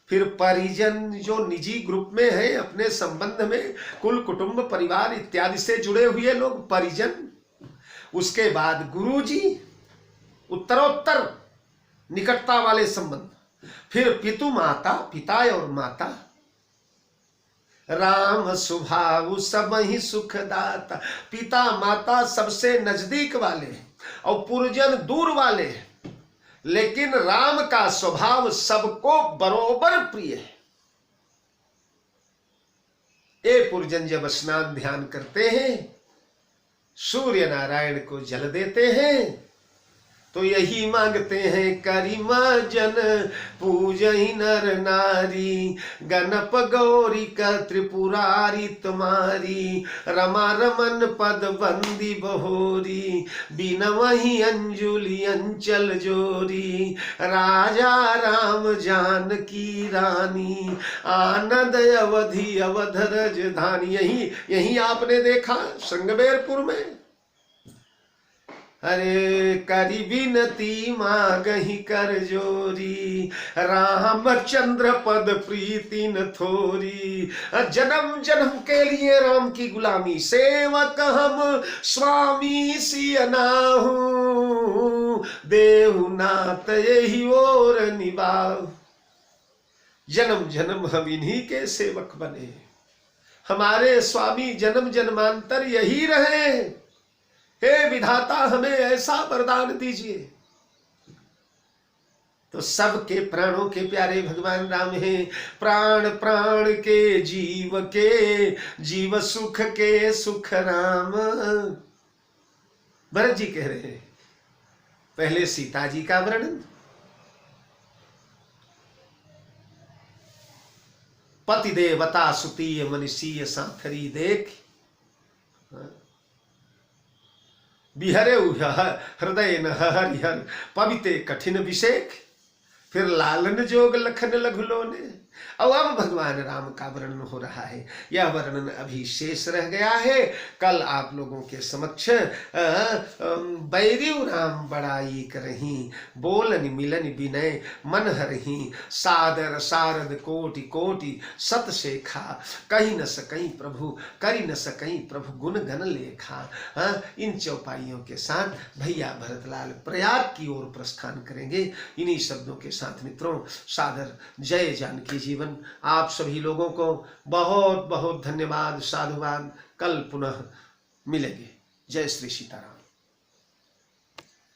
फिर परिजन जो निजी ग्रुप में है, अपने संबंध में कुल कुटुंब परिवार इत्यादि से जुड़े हुए लोग, परिजन। उसके बाद गुरुजी, उत्तरोत्तर निकटता वाले संबंध। फिर पितु माता, पिता और माता। राम स्वभाव सब ही सुखदाता, पिता माता सबसे नजदीक वाले और पुरजन दूर वाले, लेकिन राम का स्वभाव सबको बरोबर प्रिय है। ये पुरजन जब स्नान ध्यान करते हैं, सूर्य नारायण को जल देते हैं, तो यही मांगते हैं, करिमा जन पूजहि नर नारी, गणप गौरी का त्रिपुरारी तुम्हारी, रमा रमन पद बंदी बहोरी, बिन वही अंजुलि अंचल जोरी, राजा राम जानकी रानी, आनंद अवधि अवध राजधानी। यही आपने देखा श्रृंगबेरपुर में। अरे करी बिनती मांगहि कर जोरी, रामचंद्र पद प्रीति न थोरी। जन्म जन्म के लिए राम की गुलामी, सेवक हम स्वामी सिय नाहू, देहु नाथ यही और निभाओ। जन्म जन्म हम इन्हीं के सेवक बने, हमारे स्वामी जन्म जन्मांतर यही रहे। हे विधाता हमें ऐसा वरदान दीजिए। तो सबके प्राणों के प्यारे भगवान राम हैं। प्राण प्राण के जीव सुख के सुख राम। भरत जी कह रहे हैं, पहले सीता जी का वर्णन, पति देवता सुतीय मनीषीय सांथरी देख, बिहरे हृदय न हरिहर पविते कठिन विषेक। फिर लालन जोग लखन लघुलो ने। और अब भगवान राम का वर्णन हो रहा है। यह वर्णन अभी शेष रह गया है। कल आप लोगों के समक्ष बैरियु राम बड़ाई करही, बोलन मिलन विनय मन हरही, सादर सारद कोटि कोटि सत शेखा, कही न सकई प्रभु करी न सकई प्रभु गुण गण लेखा। इन चौपाइयों के साथ भैया भरतलाल प्रयाग की ओर प्रस्थान करेंगे। इन्हीं शब्दों के साथ मित्रों, सादर जय जानकी जीवन। आप सभी लोगों को बहुत बहुत धन्यवाद, साधुवाद। कल पुनः मिलेंगे। जय श्री सीताराम।